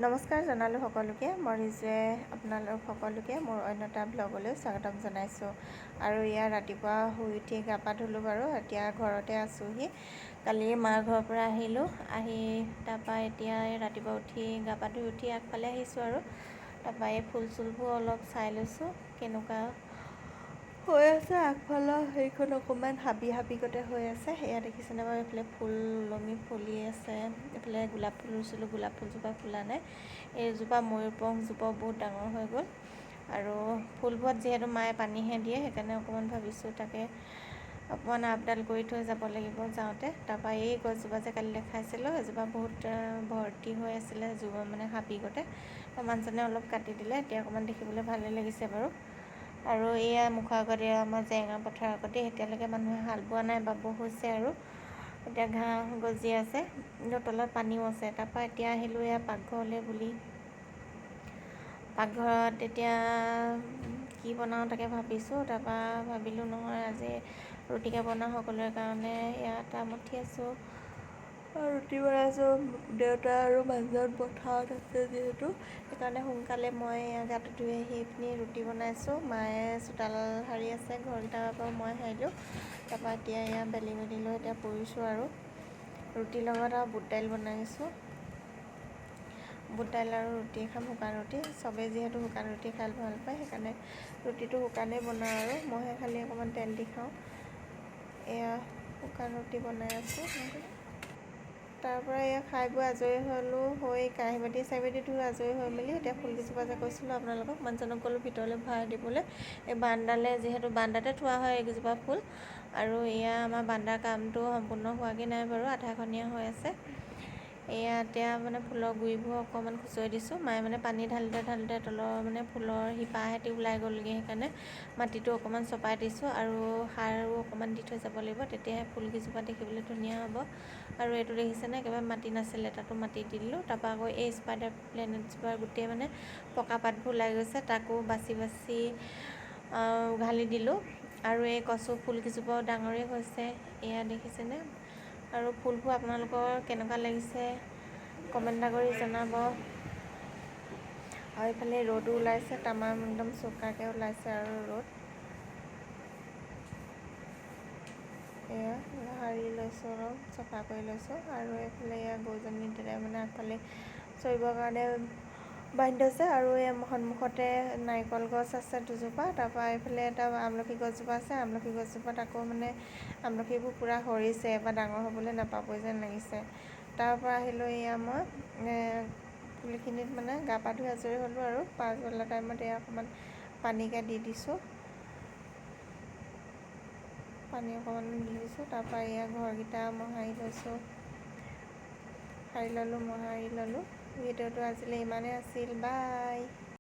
নমস্কাৰ জনালোঁ সকলোকে। মই ৰিজুৱে আপোনালোক সকলোকে মোৰ অন্য এটা ব্লগলৈ স্বাগতম জনাইছোঁ। আৰু ইয়াৰ ৰাতিপুৱা শুই উঠি গা পা ধুলোঁ বাৰু। এতিয়া ঘৰতে আছোঁহি। কালি মাৰ ঘৰৰ পৰা আহিলোঁ। আহি তাৰপৰা এতিয়া ৰাতিপুৱা উঠি গা পা ধুই উঠি আগফালে আহিছোঁ আৰু তাৰপৰা এই ফুল চুলবোৰ অলপ চাই লৈছোঁ কেনেকুৱা হৈ আছে। আগফালৰ সেইখন অকণমান হাবি গতে হৈ আছে। এয়া দেখিছেনে বাৰু, এইফালে ফুল ওলমি ফুলি আছে। এইফালে গোলাপ ফুল ৰুইছিলোঁ, গোলাপ ফুলজোপা ফুলা নাই। এইজোপা ময়ূৰপংখজোপাও বহুত ডাঙৰ হৈ গ'ল। আৰু ফুলবোৰত যিহেতু মায়ে পানীহে দিয়ে, সেইকাৰণে অকণমান ভাবিছোঁ তাকে অকণমান আপডাল কৰি থৈ যাব লাগিব যাওঁতে। তাৰপৰা এই গছজোপা যে কালি দেখাইছিলোঁ, সেইজোপা বহুত ভৰ্তি হৈ আছিলে মানে হাবি গতে। মানুহজনে অলপ কাটি দিলে, এতিয়া অকণমান দেখিবলৈ ভালেই লাগিছে বাৰু। আৰু এয়া মুখৰ আগতে আমাৰ জেৰেঙা পথাৰৰ আগতে এতিয়ালৈকে মানুহে হাল বোৱা নাই, বাব হৈছে আৰু এতিয়া ঘাঁহ গজি আছে, তলত পানীও আছে। তাৰপৰা এতিয়া আহিলোঁ এয়া পাকঘৰলৈ বুলি। পাকঘৰত এতিয়া কি বনাওঁ তাকে ভাবিছোঁ। তাৰপৰা ভাবিলোঁ নহয় আজি ৰুটিকে বনাওঁ সকলোৰে কাৰণে। এয়া আটা মঠি আছোঁ, ৰুটি বনাইছোঁ। দেউতা আৰু মানুহজন পথাৰত আছে যিহেতু, সেইকাৰণে সোনকালে মই গাটো ধুই আহি পিনি ৰুটি বনাইছোঁ। মায়ে চোতাল সাৰি আছে, ঘৰকেইটা বাৰু মই সাৰিলোঁ। তাৰপৰা এতিয়া এয়া বেলি লৈ এতিয়া পৰিছোঁ আৰু ৰুটিৰ লগত আৰু বুট দাইল বনাইছোঁ। বুট দাইল আৰু ৰুটি খাম, শুকান ৰুটি। চবেই যিহেতু শুকান ৰুটি খাই ভাল পায়, সেইকাৰণে ৰুটিটো শুকানেই বনাওঁ আৰু মইহে খালি অকণমান তেল দি খাওঁ। এয়া শুকান ৰুটি বনাই আছোঁ। তাৰপৰা এয়া খাই বৈ আজৰি হ'লোঁ। হৈ কাঁহী বাতি ধুই আজৰি হৈ মেলি এতিয়া ফুলকেইজোপা যে কৈছিলোঁ আপোনালোকক, মানুহজনক ক'লোঁ ভিতৰলৈ ভৰাই দিবলৈ। এই বাৰান্দালৈ, যিহেতু বাৰান্দাতে থোৱা হয় এইকেইজোপা ফুল। আৰু এয়া আমাৰ বাৰান্দাৰ কামটো সম্পূৰ্ণ হোৱাগৈ নাই বাৰু, আধাখনীয়া হৈ আছে। এয়া এতিয়া মানে ফুলৰ গুৰিবোৰ অকণমান খুচৰি দিছোঁ। মায়ে মানে পানী ঢালোতে তলৰ মানে ফুলৰ শিপাহেঁতি ওলাই গ'লগৈ, সেইকাৰণে মাটিটো অকণমান চপাই দিছোঁ। আৰু সাৰো অকণমান দি থৈ যাব লাগিব, তেতিয়াহে ফুলকেইজোপা দেখিবলৈ ধুনীয়া হ'ব। আৰু এইটো দেখিছেনে, একেবাৰে মাটি নাছিলে, তাতো মাটি দি দিলোঁ। তাৰপৰা আকৌ এই স্পাইডাৰ প্লেনেটজোপাৰ গোটেই মানে পকা পাতবোৰ ওলাই গৈছে, তাকো বাচি উঘালি দিলোঁ। আৰু এই কচু ফুলকেইজোপাও ডাঙৰেই হৈছে, এয়া দেখিছেনে। আৰু ফুলবোৰ আপোনালোকৰ কেনেকুৱা লাগিছে কমেণ্ট এটা কৰি জনাব। আৰু এইফালে ৰ'দো ওলাইছে, তামাম একদম চোকাকৈ ওলাইছে আৰু ৰ'দ। এয়া সাৰি লৈছোঁ, অলপ চফা কৰি লৈছোঁ। আৰু এইফালে এয়া গৰুজনী মানে আগফালে চৰিবৰ কাৰণে বান্ধি থৈছে। আৰু এই সন্মুখতে নাৰিকল গছ আছে দুজোপা। তাৰপৰা এইফালে এটা আমলখি গছজোপা আছে। আমলখি গছজোপাত আকৌ মানে আমলখিবোৰ পূৰা সৰিছে, এবাৰ ডাঙৰ হ'বলৈ নাপাবই যেন লাগিছে। তাৰপৰা আহিলোঁ এয়া মই ফুলখিনিত মানে গা পা ধুই আজৰি হ'লোঁ আৰু পাছবেলা টাইমত এয়া অকণমান পানীকে দি দিছোঁ, পানী অকণমান দি দিছোঁ। তাৰপৰা এয়া ঘৰকেইটা মোহাৰি লৈছোঁ, সাৰি ল'লোঁ, মোহাৰি ল'লোঁ। ভিডিঅ'টো আজিলৈ ইমানেই আছিল, বাই।